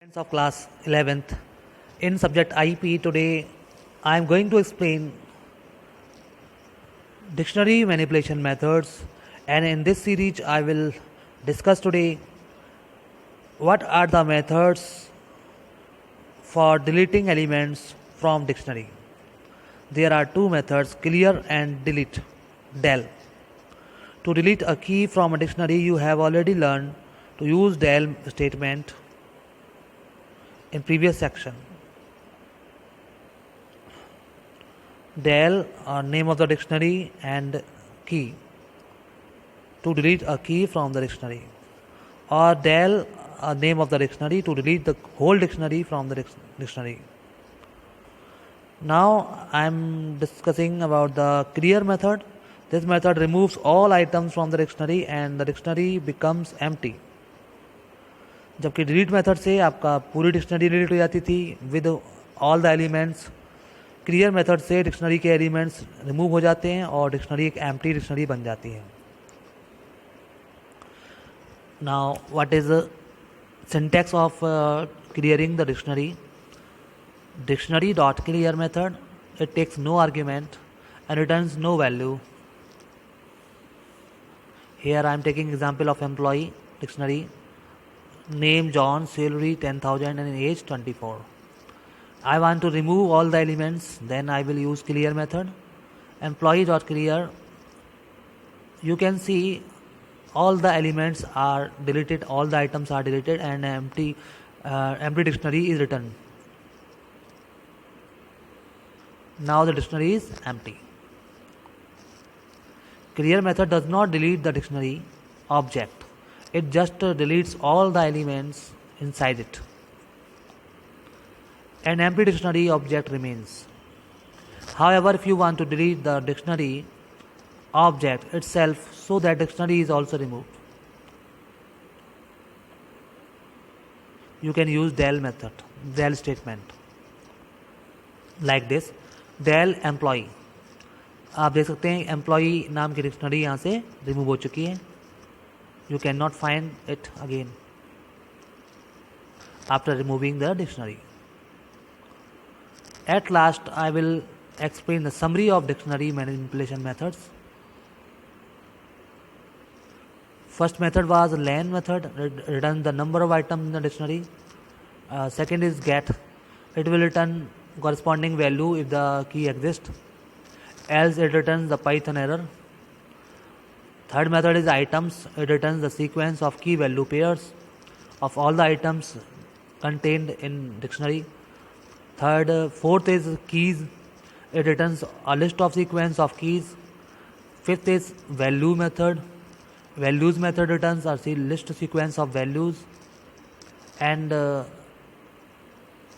Students of class 11th in subject IP. Today I am going to explain dictionary manipulation methods, and in this series I will discuss today what are the methods for deleting elements from dictionary. There are two methods, clear and delete, del. To delete a key from a dictionary, you have already learned to use del statement in previous section. Del name of the dictionary and key to delete a key from the dictionary, or del name of the dictionary to delete the whole dictionary from the dictionary. Now I am discussing about the clear method. This method removes all items from the dictionary and the dictionary becomes empty. जबकि delete method से आपका पूरी dictionary delete हो जाती थी with all the elements. Clear method से dictionary के elements remove हो जाते हैं और डिक्शनरी एक एम्प्टी डिक्शनरी बन जाती है. Now what is syntax of clearing the dictionary. Dictionary dot clear method, it takes no argument and returns no value. Here I am taking example of employee dictionary. Name John, salary 10,000 and age 24. I want to remove all the elements, then I will use clear method. Employee.clear, you can see all the elements are deleted, all the items are deleted and empty dictionary is written. Now the dictionary is empty. Clear method does not delete the dictionary object. It just deletes all the elements inside it. An empty dictionary object remains. However, if you want to delete the dictionary object itself so that dictionary is also removed, you can use del method, del statement like this. del employee, आप देख सकते हैं employee नाम की dictionary यहाँ से remove हो चुकी है. You cannot find it again after removing the dictionary. At last, I will explain the summary of dictionary manipulation methods. First method was len method, return the number of items in the dictionary. Second is get, it will return corresponding value if the key exists, else it returns the Python error. Third method is items, it returns the sequence of key value pairs of all the items contained in dictionary. Fourth is keys, it returns a list of sequence of keys. Fifth is value method, values method returns a list sequence of values. And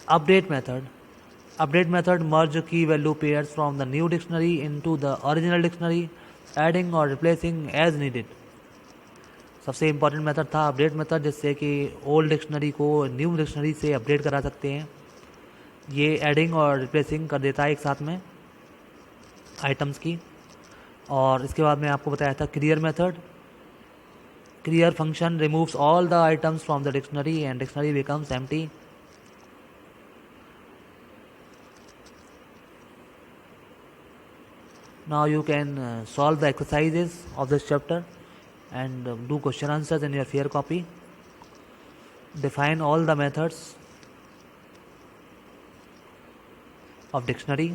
update method merge key value pairs from the new dictionary into the original dictionary, adding or replacing as needed. सबसे important method था update method, जिससे कि old dictionary को new dictionary से update करा सकते हैं. ये एडिंग और रिप्लेसिंग कर देता है एक साथ में आइटम्स की. और इसके बाद मैं आपको बताया था clear method. Clear function removes all the items from the dictionary and dictionary becomes empty. Now you can solve the exercises of this chapter and do question answers in your fair copy. Define all the methods of dictionary.